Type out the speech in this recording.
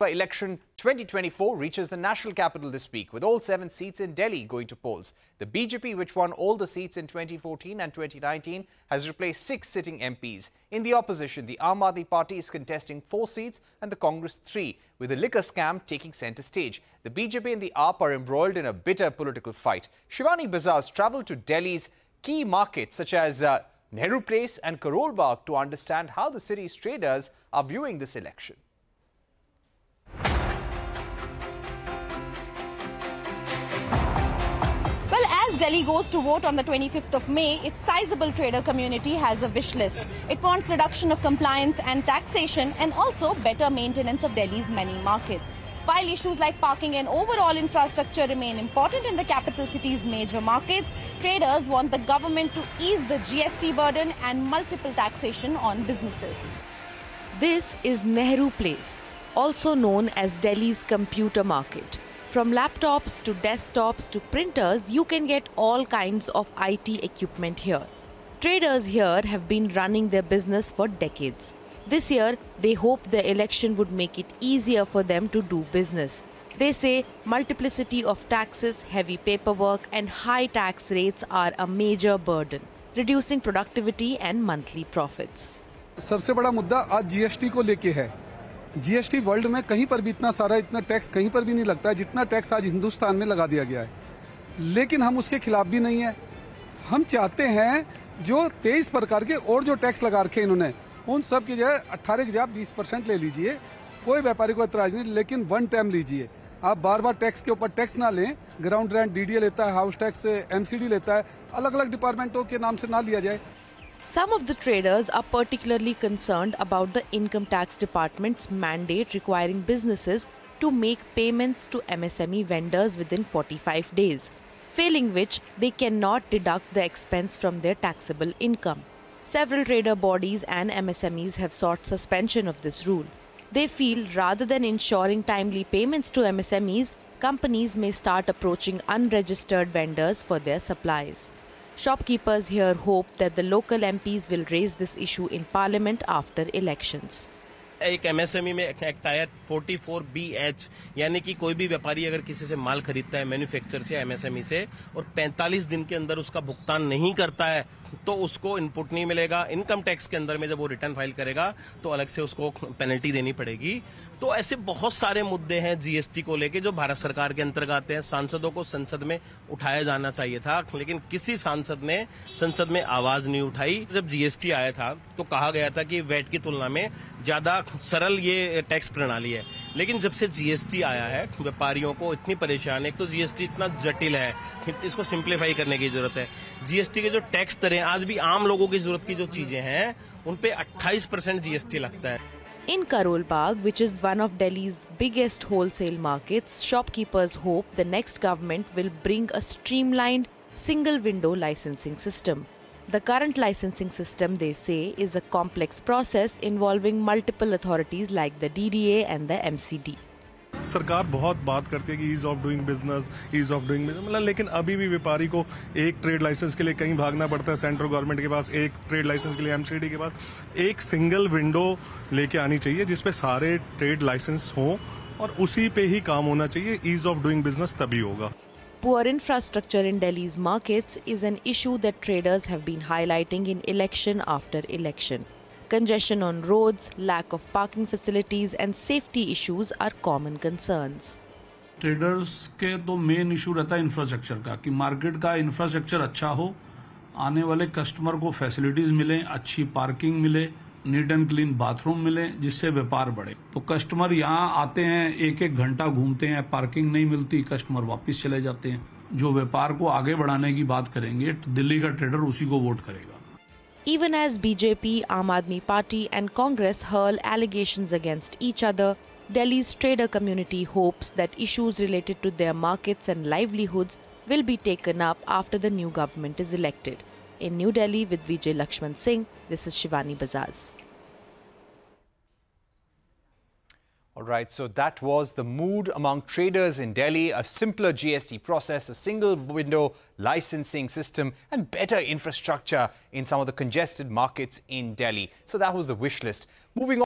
Election 2024 reaches the national capital this week, with all 7 seats in Delhi going to polls. The BJP, which won all the seats in 2014 and 2019, has replaced 6 sitting MPs. In the opposition, the Aam Aadmi Party is contesting 4 seats and the Congress 3, with the liquor scam taking centre stage. The BJP and the AAP are embroiled in a bitter political fight. Shivani Bajaj travelled to Delhi's key markets such as Nehru Place and Karol Bagh to understand how the city's traders are viewing this election. Well, as Delhi goes to vote on the 25th of May, its sizable trader community has a wish list. It wants reduction of compliance and taxation and also better maintenance of Delhi's many markets. While issues like parking and overall infrastructure remain important in the capital city's major markets, traders want the government to ease the GST burden and multiple taxation on businesses. This is Nehru Place, also known as Delhi's computer market. From laptops to desktops to printers, you can get all kinds of IT equipment here. Traders here have been running their business for decades. This year, they hope the election would make it easier for them to do business. They say multiplicity of taxes, heavy paperwork and high tax rates are a major burden, reducing productivity and monthly profits. सबसे बड़ा मुद्दा आज GST को लेके है। GST world में कहीं पर भी इतना टैक्स कहीं पर भी नहीं लगता है जितना टैक्स आज हिंदुस्तान में लगा दिया गया है, लेकिन हम उसके खिलाफ भी नहीं है। हम चाहते हैं जो 23 प्रकार के और जो टैक्स लगा रखे इन्होंने, उन सब की जगह 18 की जगह 20% ले लीजिए। कोई व्यापारी को एतराज नहीं, लेकिन वन टाइम लीजिए। आप बार बार टैक्स के ऊपर टैक्स ना लें। ग्राउंड रेंट डीडीए लेता है, हाउस टैक्स एमसीडी लेता है, अलग अलग डिपार्टमेंटों के नाम से ना लिया जाए। Some of the traders are particularly concerned about the Income Tax Department's mandate requiring businesses to make payments to MSME vendors within 45 days, failing which they cannot deduct the expense from their taxable income. Several trader bodies and MSMEs have sought suspension of this rule. They feel rather than ensuring timely payments to MSMEs, companies may start approaching unregistered vendors for their supplies. Shopkeepers here hope that the local MPs will raise this issue in Parliament after elections. एक MSME में act आया 44BH, यानी कि कोई भी व्यापारी अगर किसी से माल खरीदता है मैन्युफैक्चर से, एमएसएमई से, और 45 दिन के अंदर उसका भुगतान नहीं करता है तो उसको इनपुट नहीं मिलेगा। इनकम टैक्स के अंदर में जब वो रिटर्न फाइल करेगा तो अलग से उसको पेनल्टी देनी पड़ेगी। तो ऐसे बहुत सारे मुद्दे हैं जीएसटी को लेके जो भारत सरकार के अंतर्गत आते हैं। सांसदों को संसद में उठाया जाना चाहिए था, लेकिन किसी सांसद ने संसद में आवाज नहीं उठाई। जब जीएसटी आया था तो कहा गया था कि वैट की तुलना में ज्यादा सरल ये टैक्स प्रणाली है, लेकिन जब से जीएसटी आया है व्यापारियों को इतनी परेशानी। एक तो जीएसटी इतना जटिल है, इसको सिंप्लीफाई करने की जरूरत है। जीएसटी के जो टैक्स दरें आज भी आम लोगों की जरूरत की जो चीजें हैं उन पे 28% जीएसटी लगता है। In Karol Bagh, which is one of Delhi's biggest wholesale markets, shopkeepers hope the next government will bring a streamlined single-window licensing system. The current licensing system, they say, is a complex process involving multiple authorities like the DDA and the MCD. सरकार बहुत बात करती है कि ease of doing business, मतलब, लेकिन अभी भी व्यापारी को एक ट्रेड लाइसेंस के लिए कहीं भागना पड़ता है सेंट्रल गवर्नमेंट के पास, एक ट्रेड लाइसेंस के लिए एमसीडी के पास। एक सिंगल विंडो लेके आनी चाहिए जिसपे सारे ट्रेड लाइसेंस हों और उसी पे ही काम होना चाहिए। ईज ऑफ डूइंग बिजनेस तभी होगा। Poor infrastructure in Delhi's markets is an issue that traders have been highlighting in election after election. Congestion on roads, lack of parking facilities and safety issues are common concerns. Traders के तो main issue रहता है infrastructure का, कि market का infrastructure अच्छा हो, आने वाले कस्टमर को फैसिलिटीज मिले, अच्छी पार्किंग मिले, नीट एंड क्लीन बाथरूम मिले, जिससे व्यापार बढ़े। तो कस्टमर यहाँ आते हैं, एक एक घंटा घूमते हैं, पार्किंग नहीं मिलती, कस्टमर वापस चले जाते हैं। जो व्यापार को आगे बढ़ाने की बात करेंगे तो दिल्ली का ट्रेडर उसी को वोट करेगा। Even as BJP, Aam Aadmi Party and Congress hurl allegations against each other, Delhi's trader community hopes that issues related to their markets and livelihoods will be taken up after the new government is elected. In New Delhi with Vijay Lakshman Singh, this is Shivani Bajaj. All right, so that was the mood among traders in Delhi. A simpler GST process, a single window licensing system and better infrastructure in some of the congested markets in Delhi. So that was the wish list. Moving on.